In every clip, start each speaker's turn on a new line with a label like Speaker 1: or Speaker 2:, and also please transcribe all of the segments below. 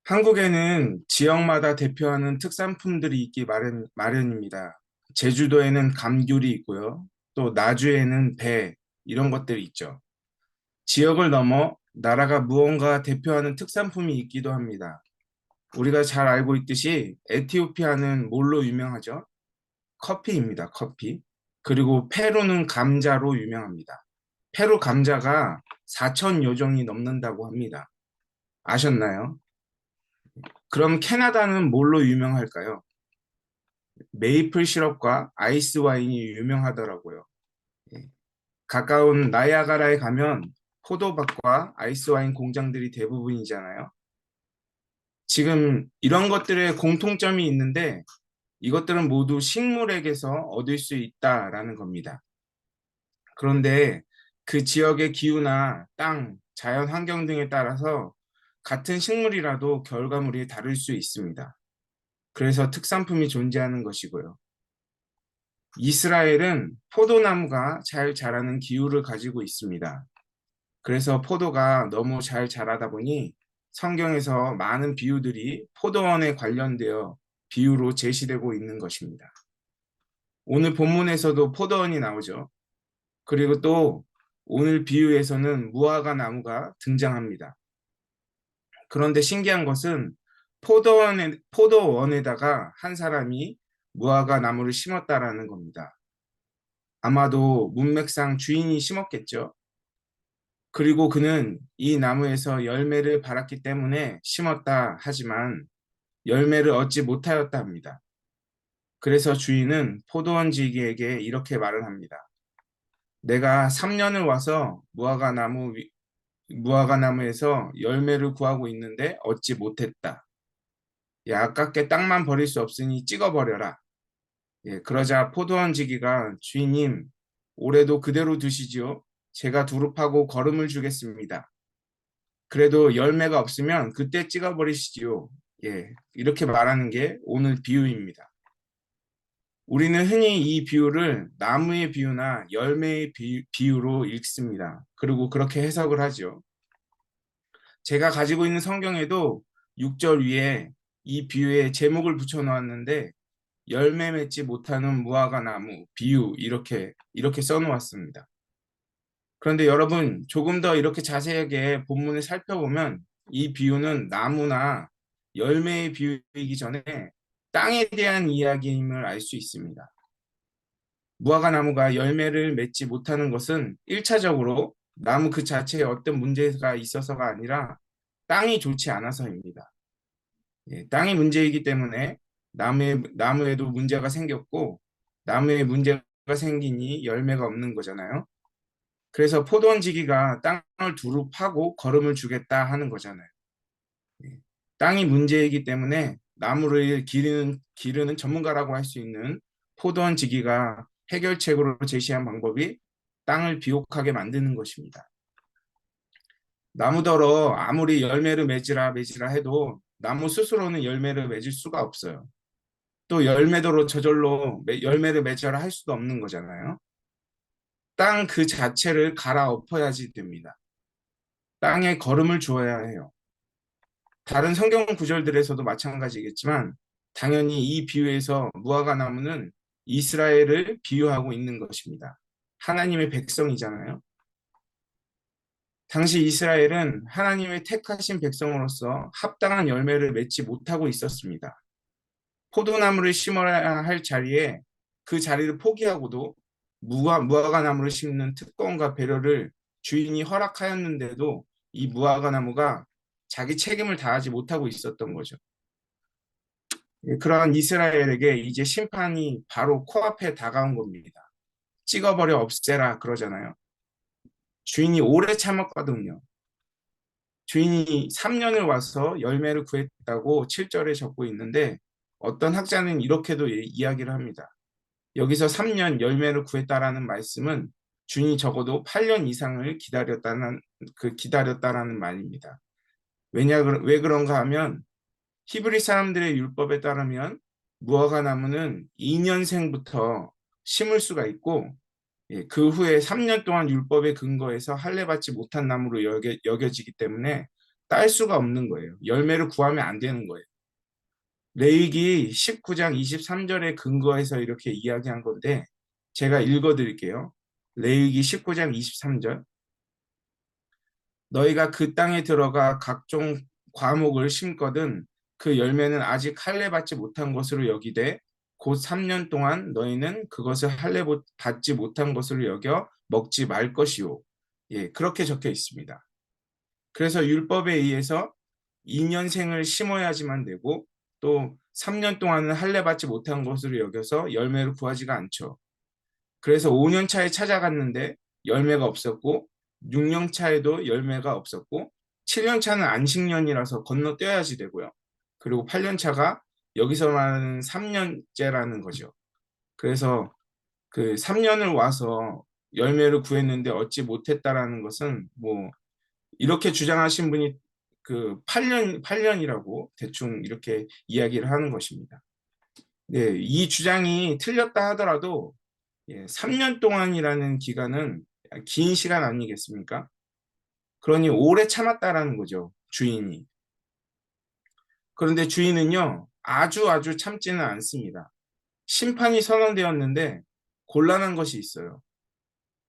Speaker 1: 한국에는 지역마다 대표하는 특산품들이 있기 마련입니다. 제주도에는 감귤이 있고요. 또 나주에는 배, 이런 것들이 있죠. 지역을 넘어 나라가 무언가 대표하는 특산품이 있기도 합니다. 우리가 잘 알고 있듯이 에티오피아는 뭘로 유명하죠? 커피입니다. 커피. 그리고 페루는 감자로 유명합니다. 페루 감자가 4천 여종이 넘는다고 합니다. 아셨나요? 그럼 캐나다는 뭘로 유명할까요? 메이플 시럽과 아이스 와인이 유명하더라고요. 예. 가까운 나이아가라에 가면 포도밭과 아이스 와인 공장들이 대부분이잖아요. 지금 이런 것들의 공통점이 있는데 이것들은 모두 식물에게서 얻을 수 있다라는 겁니다. 그런데 그 지역의 기후나 땅, 자연 환경 등에 따라서 같은 식물이라도 결과물이 다를 수 있습니다. 그래서 특산품이 존재하는 것이고요. 이스라엘은 포도나무가 잘 자라는 기후를 가지고 있습니다. 그래서 포도가 너무 잘 자라다 보니 성경에서 많은 비유들이 포도원에 관련되어 비유로 제시되고 있는 것입니다. 오늘 본문에서도 포도원이 나오죠. 그리고 또 오늘 비유에서는 무화과 나무가 등장합니다. 그런데 신기한 것은 포도원에다가 한 사람이 무화과 나무를 심었다라는 겁니다. 아마도 문맥상 주인이 심었겠죠. 그리고 그는 이 나무에서 열매를 발았기 때문에 심었다 하지만 열매를 얻지 못하였다 합니다. 그래서 주인은 포도원지기에게 이렇게 말을 합니다. 내가 3년을 와서 무화과 나무에서 열매를 구하고 있는데 얻지 못했다. 야, 아깝게 땅만 버릴 수 없으니 찍어버려라. 예, 그러자 포도원지기가 주인님, 올해도 그대로 두시지요. 제가 두릅하고 거름을 주겠습니다. 그래도 열매가 없으면 그때 찍어버리시지요. 예, 이렇게 말하는 게 오늘 비유입니다. 우리는 흔히 이 비유를 나무의 비유나 열매의 비유로 읽습니다. 그리고 그렇게 해석을 하죠. 제가 가지고 있는 성경에도 6절 위에 이 비유의 제목을 붙여 놓았는데 열매 맺지 못하는 무화과 나무 비유 이렇게 써 놓았습니다. 그런데 여러분 조금 더 이렇게 자세하게 본문을 살펴보면 이 비유는 나무나 열매의 비유이기 전에 땅에 대한 이야기임을 알 수 있습니다. 무화과 나무가 열매를 맺지 못하는 것은 1차적으로 나무 그 자체에 어떤 문제가 있어서가 아니라 땅이 좋지 않아서입니다. 예, 땅이 문제이기 때문에 나무에도 문제가 생겼고 나무에 문제가 생기니 열매가 없는 거잖아요. 그래서 포도원지기가 땅을 두루 파고 거름을 주겠다 하는 거잖아요. 예, 땅이 문제이기 때문에 나무를 기르는 전문가라고 할 수 있는 포도원지기가 해결책으로 제시한 방법이 땅을 비옥하게 만드는 것입니다. 나무더러 아무리 열매를 맺으라 해도 나무 스스로는 열매를 맺을 수가 없어요. 또 열매도로 저절로 열매를 맺어라 할 수도 없는 거잖아요. 땅 그 자체를 갈아엎어야지 됩니다. 땅에 걸음을 주어야 해요. 다른 성경 구절들에서도 마찬가지겠지만 당연히 이 비유에서 무화과 나무는 이스라엘을 비유하고 있는 것입니다. 하나님의 백성이잖아요. 당시 이스라엘은 하나님의 택하신 백성으로서 합당한 열매를 맺지 못하고 있었습니다. 포도나무를 심어야 할 자리에 그 자리를 포기하고도 무화과 나무를 심는 특권과 배려를 주인이 허락하였는데도 이 무화과 나무가 자기 책임을 다하지 못하고 있었던 거죠. 그러한 이스라엘에게 이제 심판이 바로 코앞에 다가온 겁니다. 찍어버려 없애라 그러잖아요. 주인이 오래 참았거든요. 주인이 3년을 와서 열매를 구했다고 7절에 적고 있는데 어떤 학자는 이렇게도 이야기를 합니다. 여기서 3년 열매를 구했다라는 말씀은 주인이 적어도 8년 이상을 기다렸다라는 말입니다. 왜 그런가 하면 히브리 사람들의 율법에 따르면 무화과 나무는 2년생부터 심을 수가 있고 그 후에 3년 동안 율법에 근거해서 할례 받지 못한 나무로 여겨지기 때문에 딸 수가 없는 거예요. 열매를 구하면 안 되는 거예요. 레위기 19장 23절에 근거해서 이렇게 이야기한 건데 제가 읽어 드릴게요. 레위기 19장 23절. 너희가 그 땅에 들어가 각종 과목을 심거든 그 열매는 아직 할례 받지 못한 것으로 여기되 곧 3년 동안 너희는 그것을 할례 받지 못한 것으로 여겨 먹지 말 것이요. 예, 그렇게 적혀 있습니다. 그래서 율법에 의해서 2년생을 심어야지만 되고 또 3년 동안은 할례 받지 못한 것으로 여겨서 열매를 구하지가 않죠. 그래서 5년 차에 찾아갔는데 열매가 없었고 6년 차에도 열매가 없었고 7년 차는 안식년이라서 건너뛰어야지 되고요. 그리고 8년 차가 여기서 말하는 3년째라는 거죠. 그래서 그 3년을 와서 열매를 구했는데 얻지 못했다라는 것은 뭐 이렇게 주장하신 분이 그 8년이라고 대충 이렇게 이야기를 하는 것입니다. 네, 이 주장이 틀렸다 하더라도 3년 동안이라는 기간은 긴 시간 아니겠습니까? 그러니 오래 참았다라는 거죠, 주인이. 그런데 주인은요, 아주 참지는 않습니다. 심판이 선언되었는데 곤란한 것이 있어요.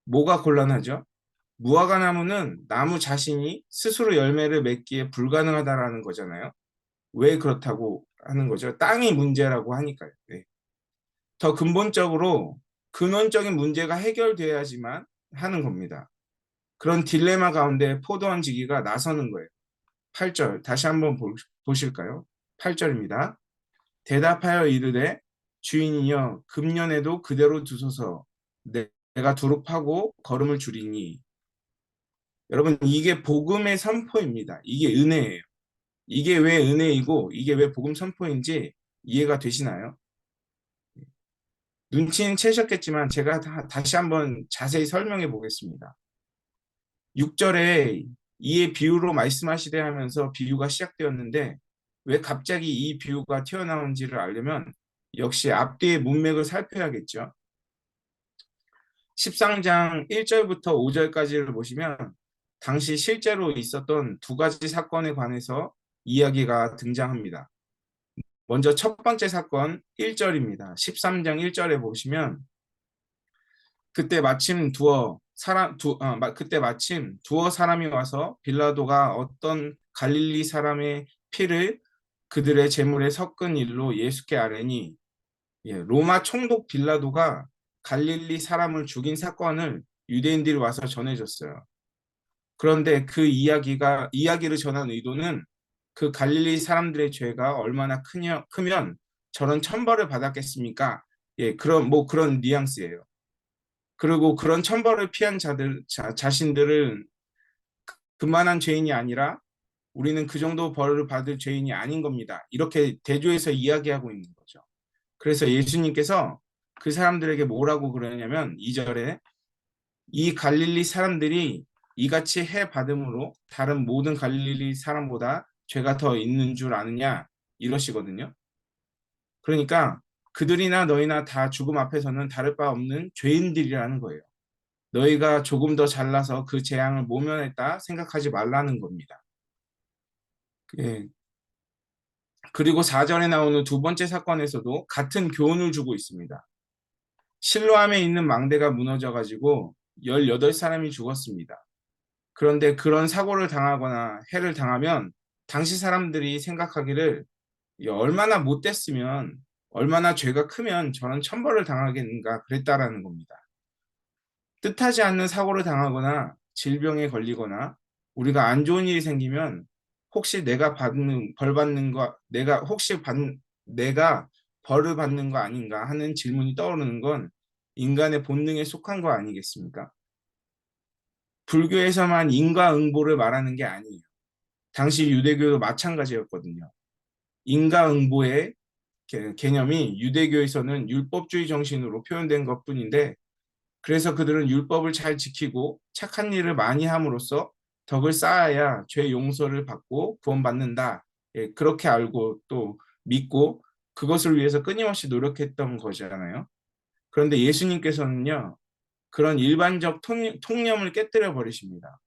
Speaker 1: 뭐가 곤란하죠? 무화과나무는 나무 자신이 스스로 열매를 맺기에 불가능하다라는 거잖아요. 왜 그렇다고 하는 거죠? 땅이 문제라고 하니까요. 네. 더 근본적으로 근원적인 문제가 해결돼야지만 하는 겁니다. 그런 딜레마 가운데 포도원 지기가 나서는 거예요. 8절 다시 한번 보실까요? 8절입니다. 대답하여 이르되 주인이여 금년에도 그대로 두소서 내가 두루 파고 걸음을 줄이니. 여러분 이게 복음의 선포입니다. 이게 은혜예요. 이게 왜 은혜이고 이게 왜 복음 선포인지 이해가 되시나요? 눈치는 채셨겠지만 제가 다시 한번 자세히 설명해 보겠습니다. 6절에 이의 비유로 말씀하시되 하면서 비유가 시작되었는데 왜 갑자기 이 비유가 튀어나온지를 알려면 역시 앞뒤의 문맥을 살펴야겠죠. 13장 1절부터 5절까지를 보시면 당시 실제로 있었던 두 가지 사건에 관해서 이야기가 등장합니다. 먼저 첫 번째 사건 1절입니다. 13장 1절에 보시면 그때 마침 두어 사람이 와서 빌라도가 어떤 갈릴리 사람의 피를 그들의 제물에 섞은 일로 예수께 아뢰니 로마 총독 빌라도가 갈릴리 사람을 죽인 사건을 유대인들이 와서 전해줬어요. 그런데 그 이야기를 전한 의도는 그 갈릴리 사람들의 죄가 얼마나 크면 저런 천벌을 받았겠습니까? 그런 뉘앙스예요. 그리고 그런 천벌을 피한 자신들은 그만한 죄인이 아니라 우리는 그 정도 벌을 받을 죄인이 아닌 겁니다. 이렇게 대조해서 이야기하고 있는 거죠. 그래서 예수님께서 그 사람들에게 뭐라고 그러냐면 2절에 이 갈릴리 사람들이 이같이 해 받음으로 다른 모든 갈릴리 사람보다 죄가 더 있는 줄 아느냐 이러시거든요. 그러니까 그들이나 너희나 다 죽음 앞에서는 다를 바 없는 죄인들이라는 거예요. 너희가 조금 더 잘나서 그 재앙을 모면했다 생각하지 말라는 겁니다. 예. 그리고 4절에 나오는 두 번째 사건에서도 같은 교훈을 주고 있습니다. 실로암에 있는 망대가 무너져가지고 18사람이 죽었습니다. 그런데 그런 사고를 당하거나 해를 당하면 당시 사람들이 생각하기를 얼마나 못됐으면 얼마나 죄가 크면 저런 천벌을 당하겠는가 그랬다라는 겁니다. 뜻하지 않는 사고를 당하거나 질병에 걸리거나 우리가 안 좋은 일이 생기면 혹시 내가 벌 받는 거 내가 벌을 받는 거 아닌가 하는 질문이 떠오르는 건 인간의 본능에 속한 거 아니겠습니까? 불교에서만 인과응보를 말하는 게 아니에요. 당시 유대교도 마찬가지였거든요. 인과응보의 개념이 유대교에서는 율법주의 정신으로 표현된 것뿐인데 그래서 그들은 율법을 잘 지키고 착한 일을 많이 함으로써 덕을 쌓아야 죄 용서를 받고 구원받는다. 그렇게 알고 또 믿고 그것을 위해서 끊임없이 노력했던 거잖아요. 그런데 예수님께서는요, 그런 일반적 통념을 깨뜨려 버리십니다.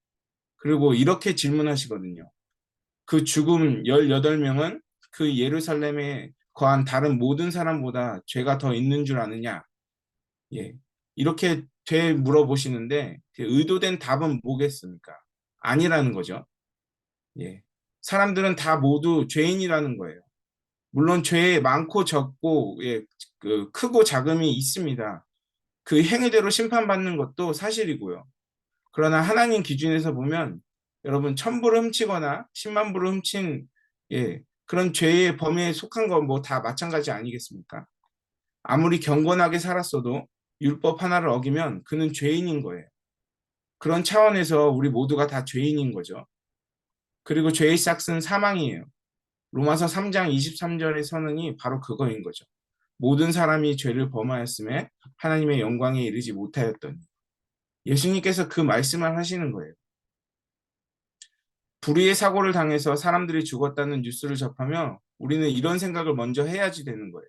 Speaker 1: 그리고 이렇게 질문하시거든요. 그 죽음 18명은 그 예루살렘에 거한 다른 모든 사람보다 죄가 더 있는 줄 아느냐? 예. 이렇게 물어보시는데 그 의도된 답은 뭐겠습니까? 아니라는 거죠. 예. 사람들은 다 모두 죄인이라는 거예요. 물론 죄 많고 적고 예, 그 크고 작음이 있습니다. 그 행위대로 심판받는 것도 사실이고요. 그러나 하나님 기준에서 보면 여러분 천부를 훔치거나 10만 부를 훔친 예, 그런 죄의 범위에 속한 건 뭐 다 마찬가지 아니겠습니까? 아무리 경건하게 살았어도 율법 하나를 어기면 그는 죄인인 거예요. 그런 차원에서 우리 모두가 다 죄인인 거죠. 그리고 죄의 싹은 사망이에요. 로마서 3장 23절의 선언이 바로 그거인 거죠. 모든 사람이 죄를 범하였음에 하나님의 영광에 이르지 못하였더니 예수님께서 그 말씀을 하시는 거예요. 불의의 사고를 당해서 사람들이 죽었다는 뉴스를 접하며 우리는 이런 생각을 먼저 해야지 되는 거예요.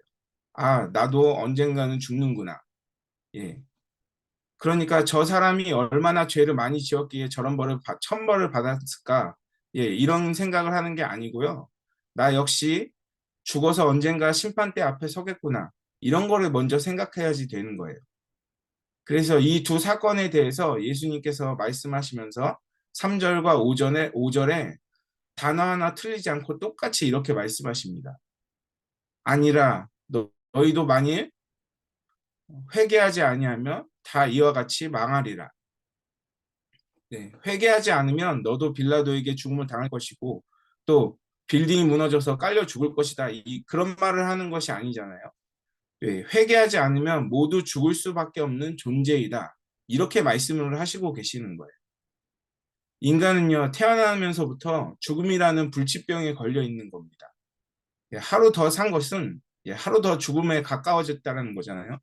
Speaker 1: 아, 나도 언젠가는 죽는구나. 예. 그러니까 저 사람이 얼마나 죄를 많이 지었기에 저런 천벌을 받았을까? 예, 이런 생각을 하는 게 아니고요. 나 역시 죽어서 언젠가 심판대 앞에 서겠구나. 이런 거를 먼저 생각해야지 되는 거예요. 그래서 이 두 사건에 대해서 예수님께서 말씀하시면서 3절과 5절에 단어 하나 틀리지 않고 똑같이 이렇게 말씀하십니다. 아니라 너희도 만일 회개하지 아니하면 다 이와 같이 망하리라. 네, 회개하지 않으면 너도 빌라도에게 죽음을 당할 것이고 또 빌딩이 무너져서 깔려 죽을 것이다. 그런 말을 하는 것이 아니잖아요. 네, 회개하지 않으면 모두 죽을 수밖에 없는 존재이다. 이렇게 말씀을 하시고 계시는 거예요. 인간은요, 태어나면서부터 죽음이라는 불치병에 걸려 있는 겁니다. 예, 하루 더 산 것은 하루 더 죽음에 가까워졌다는 거잖아요.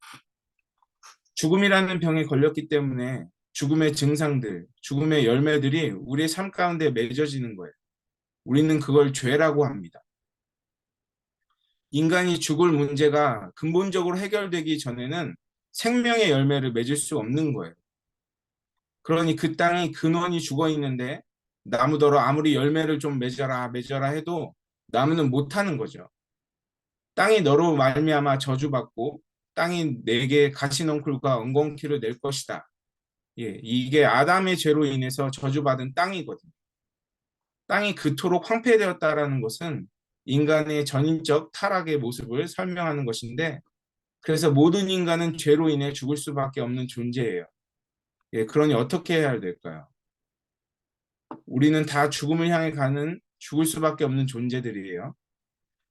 Speaker 1: 죽음이라는 병에 걸렸기 때문에 죽음의 증상들, 죽음의 열매들이 우리의 삶 가운데 맺어지는 거예요. 우리는 그걸 죄라고 합니다. 인간이 죽을 문제가 근본적으로 해결되기 전에는 생명의 열매를 맺을 수 없는 거예요. 그러니 그 땅이 근원이 죽어 있는데 나무더러 아무리 열매를 좀 맺어라 해도 나무는 못하는 거죠. 땅이 너로 말미암아 저주받고 땅이 내게 가시넝쿨과 엉겅퀴를 낼 것이다. 예, 이게 아담의 죄로 인해서 저주받은 땅이거든요. 땅이 그토록 황폐되었다라는 것은 인간의 전인적 타락의 모습을 설명하는 것인데 그래서 모든 인간은 죄로 인해 죽을 수밖에 없는 존재예요. 예, 그러니 어떻게 해야 될까요? 우리는 다 죽음을 향해 가는 죽을 수밖에 없는 존재들이에요.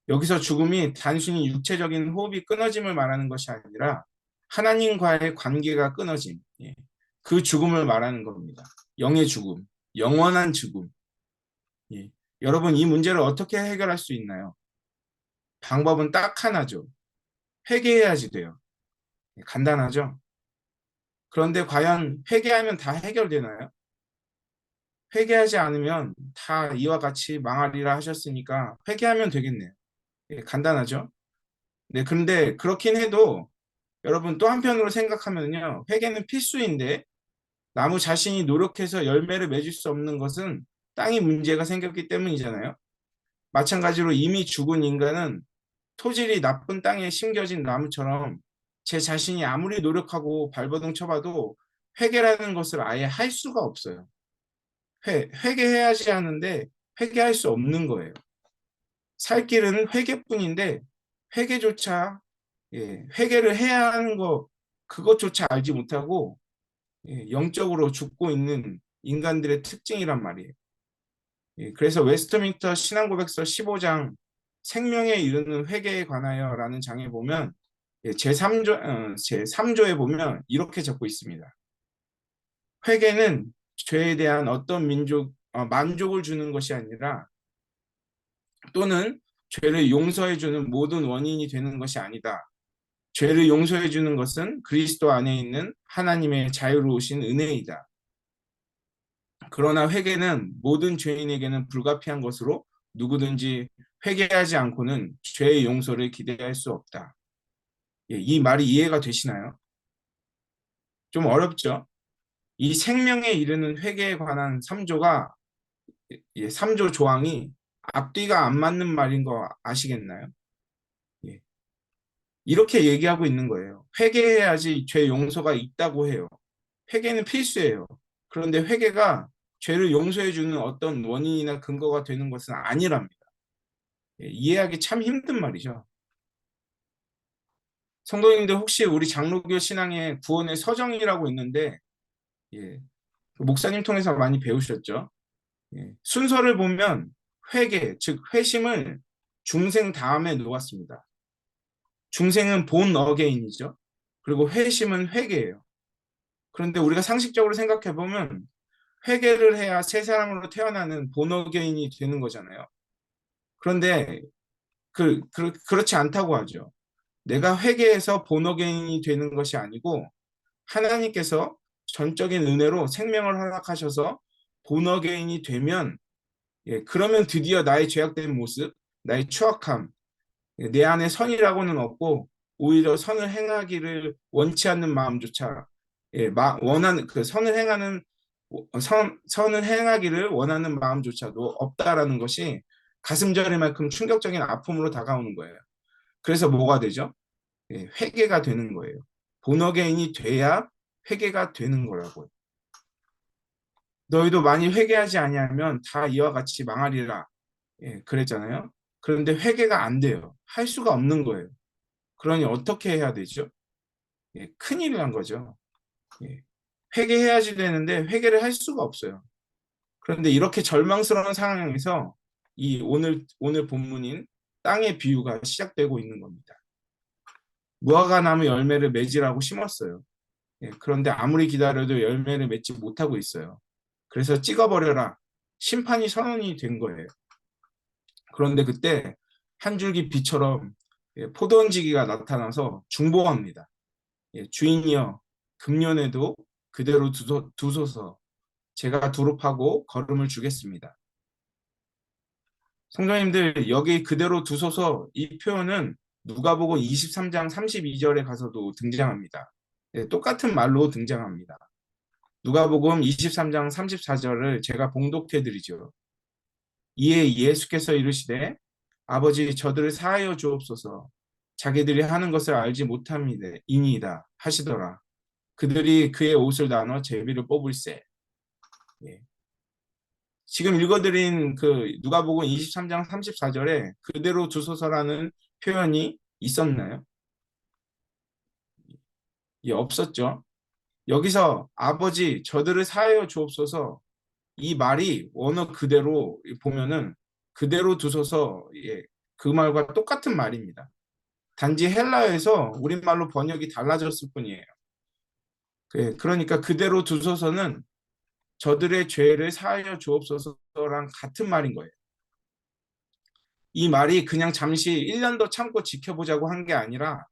Speaker 1: 여기서 죽음이 단순히 육체적인 호흡이 끊어짐을 말하는 것이 아니라 하나님과의 관계가 끊어짐, 예, 그 죽음을 말하는 겁니다. 영의 죽음, 영원한 죽음. 예. 여러분, 이 문제를 어떻게 해결할 수 있나요? 방법은 딱 하나죠. 회개해야지 돼요. 예, 간단하죠? 그런데 과연 회개하면 다 해결되나요? 회개하지 않으면 다 이와 같이 망하리라 하셨으니까 회개하면 되겠네요. 예, 간단하죠? 네, 그런데 그렇긴 해도 여러분 또 한편으로 생각하면요. 회개는 필수인데 나무 자신이 노력해서 열매를 맺을 수 없는 것은 땅이 문제가 생겼기 때문이잖아요. 마찬가지로 이미 죽은 인간은 토질이 나쁜 땅에 심겨진 나무처럼 제 자신이 아무리 노력하고 발버둥 쳐봐도 회개라는 것을 아예 할 수가 없어요. 회개해야지 하는데 회개할 수 없는 거예요. 살 길은 회개뿐인데 회개조차 회개를 해야 하는 거 그것조차 알지 못하고 영적으로 죽고 있는 인간들의 특징이란 말이에요. 그래서 웨스트민스터 신앙고백서 15장 생명에 이르는 회개에 관하여라는 장에 보면 제3조에 보면 이렇게 적고 있습니다. 회개는 죄에 대한 어떤 만족을 주는 것이 아니라 또는 죄를 용서해 주는 모든 원인이 되는 것이 아니다. 죄를 용서해 주는 것은 그리스도 안에 있는 하나님의 자유로우신 은혜이다. 그러나 회개는 모든 죄인에게는 불가피한 것으로 누구든지 회개하지 않고는 죄의 용서를 기대할 수 없다. 이 말이 이해가 되시나요? 좀 어렵죠? 이 생명에 이르는 회개에 관한 3조 조항이 앞뒤가 안 맞는 말인 거 아시겠나요? 예. 이렇게 얘기하고 있는 거예요. 회개해야지 죄 용서가 있다고 해요. 회개는 필수예요. 그런데 회개가 죄를 용서해주는 어떤 원인이나 근거가 되는 것은 아니랍니다. 예, 이해하기 참 힘든 말이죠. 성도님들 혹시 우리 장로교 신앙에 구원의 서정이라고 있는데 예, 그 목사님 통해서 많이 배우셨죠? 예, 순서를 보면 회개, 즉 회심을 중생 다음에 놓았습니다. 중생은 본 어게인이죠. 그리고 회심은 회개예요. 그런데 우리가 상식적으로 생각해 보면 회개를 해야 새 사람으로 태어나는 본 어게인이 되는 거잖아요. 그런데 그렇지 않다고 하죠. 내가 회개해서 본 어게인이 되는 것이 아니고 하나님께서 전적인 은혜로 생명을 허락하셔서 본 어게인이 되면 예, 그러면 드디어 나의 죄악된 모습, 나의 추악함, 예, 내 안에 선이라고는 없고 오히려 선을 행하기를 원치 않는 마음조차 예, 원하는 그 선을 행하는 선을 행하기를 원하는 마음조차도 없다라는 것이 가슴 저릴 만큼 충격적인 아픔으로 다가오는 거예요. 그래서 뭐가 되죠? 예, 회개가 되는 거예요. 본어게인이 돼야 회개가 되는 거라고요. 너희도 많이 회개하지 아니하면 다 이와 같이 망하리라. 예, 그랬잖아요. 그런데 회개가 안 돼요. 할 수가 없는 거예요. 그러니 어떻게 해야 되죠? 예, 큰일 난 거죠. 예, 회개해야지 되는데 회개를 할 수가 없어요. 그런데 이렇게 절망스러운 상황에서 이 오늘 본문인 땅의 비유가 시작되고 있는 겁니다. 무화과 나무 열매를 맺으라고 심었어요. 예, 그런데 아무리 기다려도 열매를 맺지 못하고 있어요. 그래서 찍어버려라. 심판이 선언이 된 거예요. 그런데 그때 한 줄기 비처럼 예, 포도원지기가 나타나서 중보합니다. 예, 주인이여 금년에도 그대로 두소서 제가 두릅하고 거름을 주겠습니다. 성도님들 여기 그대로 두소서 이 표현은 누가복음 23장 32절에 가서도 등장합니다. 예, 똑같은 말로 등장합니다. 누가복음 23장 34절을 제가 봉독해 드리죠. 이에 예수께서 이르시되 아버지 저들을 사하여 주옵소서 자기들이 하는 것을 알지 못함이니이다 하시더라. 그들이 그의 옷을 나눠 제비를 뽑을세. 예. 지금 읽어드린 그 누가복음 23장 34절에 그대로 두소서라는 표현이 있었나요? 예, 없었죠. 여기서 아버지 저들을 사하여 주옵소서 이 말이 원어 그대로 보면은 그대로 두소서 예, 그 말과 똑같은 말입니다. 단지 헬라어에서 우리말로 번역이 달라졌을 뿐이에요. 예, 그러니까 그대로 두소서는 저들의 죄를 사하여 주옵소서랑 같은 말인 거예요. 이 말이 그냥 잠시 1년 더 참고 지켜보자고 한 게 아니라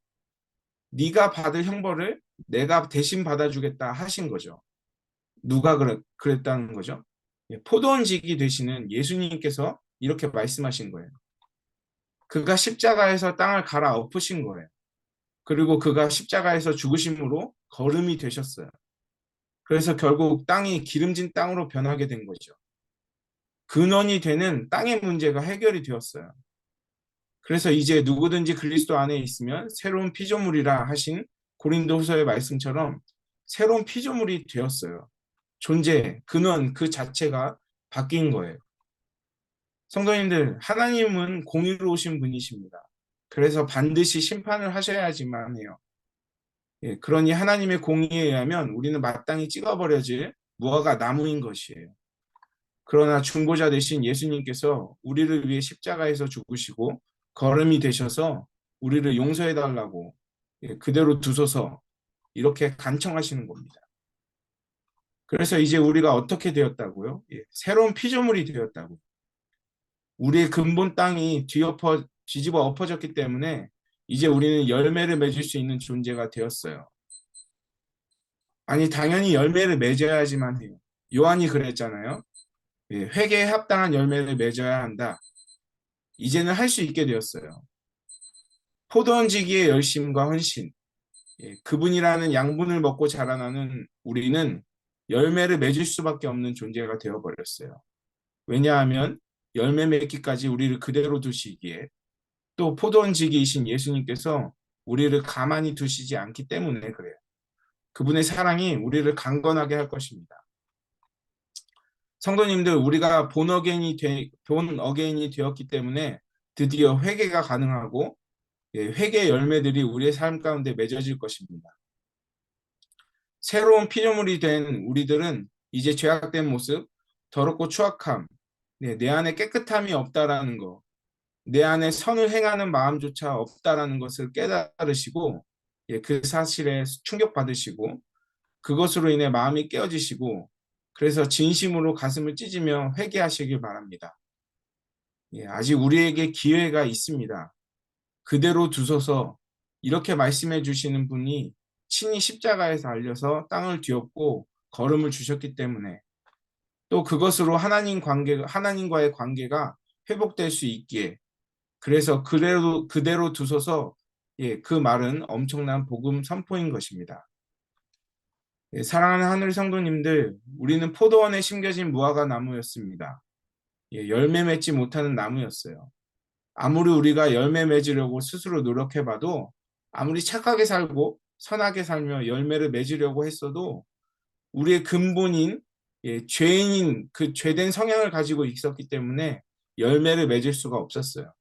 Speaker 1: 네가 받을 형벌을 내가 대신 받아주겠다 하신 거죠. 누가 그랬다는 거죠? 예, 포도원지기 되시는 예수님께서 이렇게 말씀하신 거예요. 그가 십자가에서 땅을 갈아 엎으신 거예요. 그리고 그가 십자가에서 죽으심으로 거름이 되셨어요. 그래서 결국 땅이 기름진 땅으로 변하게 된 거죠. 근원이 되는 땅의 문제가 해결이 되었어요. 그래서 이제 누구든지 그리스도 안에 있으면 새로운 피조물이라 하신 고린도후서의 말씀처럼 새로운 피조물이 되었어요. 존재, 근원 그 자체가 바뀐 거예요. 성도님들, 하나님은 공의로우신 분이십니다. 그래서 반드시 심판을 하셔야지만 해요. 예, 그러니 하나님의 공의에 의하면 우리는 마땅히 찍어버려질 무화과 나무인 것이에요. 그러나 중보자 되신 예수님께서 우리를 위해 십자가에서 죽으시고 거름이 되셔서 우리를 용서해 달라고 예, 그대로 두소서 이렇게 간청하시는 겁니다. 그래서 이제 우리가 어떻게 되었다고요? 예, 새로운 피조물이 되었다고. 우리의 근본 땅이 뒤집어 엎어졌기 때문에 이제 우리는 열매를 맺을 수 있는 존재가 되었어요. 아니 당연히 열매를 맺어야지만 해요. 요한이 그랬잖아요. 예, 회개에 합당한 열매를 맺어야 한다. 이제는 할 수 있게 되었어요. 포도원지기의 열심과 헌신, 예, 그분이라는 양분을 먹고 자라나는 우리는 열매를 맺을 수밖에 없는 존재가 되어버렸어요. 왜냐하면 열매 맺기까지 우리를 그대로 두시기에, 또 포도원지기이신 예수님께서 우리를 가만히 두시지 않기 때문에 그래요. 그분의 사랑이 우리를 강건하게 할 것입니다. 성도님들, 우리가 본 어게인이 되었기 때문에 드디어 회개가 가능하고, 회개 열매들이 우리의 삶 가운데 맺어질 것입니다. 새로운 피조물이 된 우리들은 이제 죄악된 모습, 더럽고 추악함, 내 안에 깨끗함이 없다라는 거, 내 안에 선을 행하는 마음조차 없다라는 것을 깨달으시고, 그 사실에 충격받으시고, 그것으로 인해 마음이 깨어지시고, 그래서 진심으로 가슴을 찢으며 회개하시길 바랍니다. 아직 우리에게 기회가 있습니다. 그대로 두소서, 이렇게 말씀해 주시는 분이 친히 십자가에 달려서 땅을 뒤엎고 걸음을 주셨기 때문에, 또 그것으로 하나님과의 관계가 회복될 수 있기에, 그래서 그대로 두소서, 그 말은 엄청난 복음 선포인 것입니다. 사랑하는 하늘 성도님들, 우리는 포도원에 심겨진 무화과 나무였습니다. 열매 맺지 못하는 나무였어요. 아무리 우리가 열매 맺으려고 스스로 노력해봐도, 아무리 착하게 살고 선하게 살며 열매를 맺으려고 했어도, 우리의 근본인 죄인인 그 죄된 성향을 가지고 있었기 때문에 열매를 맺을 수가 없었어요.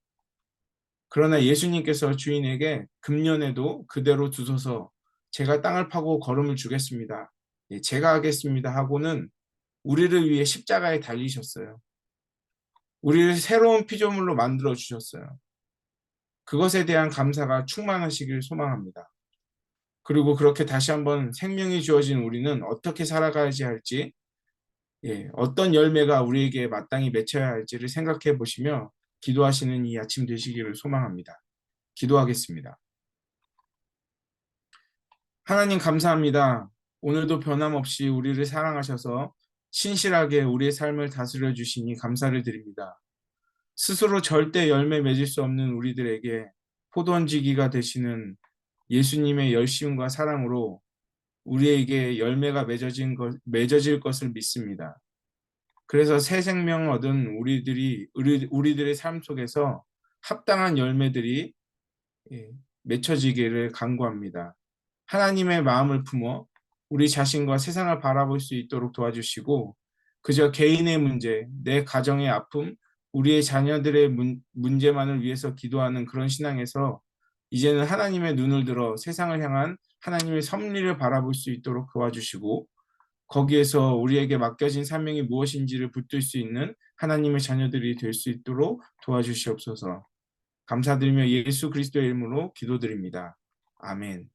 Speaker 1: 그러나 예수님께서 주인에게 금년에도 그대로 두소서, 제가 땅을 파고 걸음을 주겠습니다. 제가 하겠습니다 하고는 우리를 위해 십자가에 달리셨어요. 우리를 새로운 피조물로 만들어 주셨어요. 그것에 대한 감사가 충만하시길 소망합니다. 그리고 그렇게 다시 한번 생명이 주어진 우리는 어떻게 살아가야지 할지, 어떤 열매가 우리에게 마땅히 맺혀야 할지를 생각해 보시며 기도하시는 이 아침 되시기를 소망합니다. 기도하겠습니다. 하나님 감사합니다. 오늘도 변함없이 우리를 사랑하셔서 신실하게 우리의 삶을 다스려 주시니 감사를 드립니다. 스스로 절대 열매 맺을 수 없는 우리들에게 포도원지기가 되시는 예수님의 열심과 사랑으로 우리에게 열매가 맺어질 것을 믿습니다. 그래서 새 생명 얻은 우리들의 삶 속에서 합당한 열매들이 맺혀지기를 간구합니다. 하나님의 마음을 품어 우리 자신과 세상을 바라볼 수 있도록 도와주시고, 그저 개인의 문제, 내 가정의 아픔, 우리의 자녀들의 문제만을 위해서 기도하는 그런 신앙에서 이제는 하나님의 눈을 들어 세상을 향한 하나님의 섭리를 바라볼 수 있도록 도와주시고, 거기에서 우리에게 맡겨진 사명이 무엇인지를 붙들 수 있는 하나님의 자녀들이 될 수 있도록 도와주시옵소서. 감사드리며 예수 그리스도의 이름으로 기도드립니다. 아멘.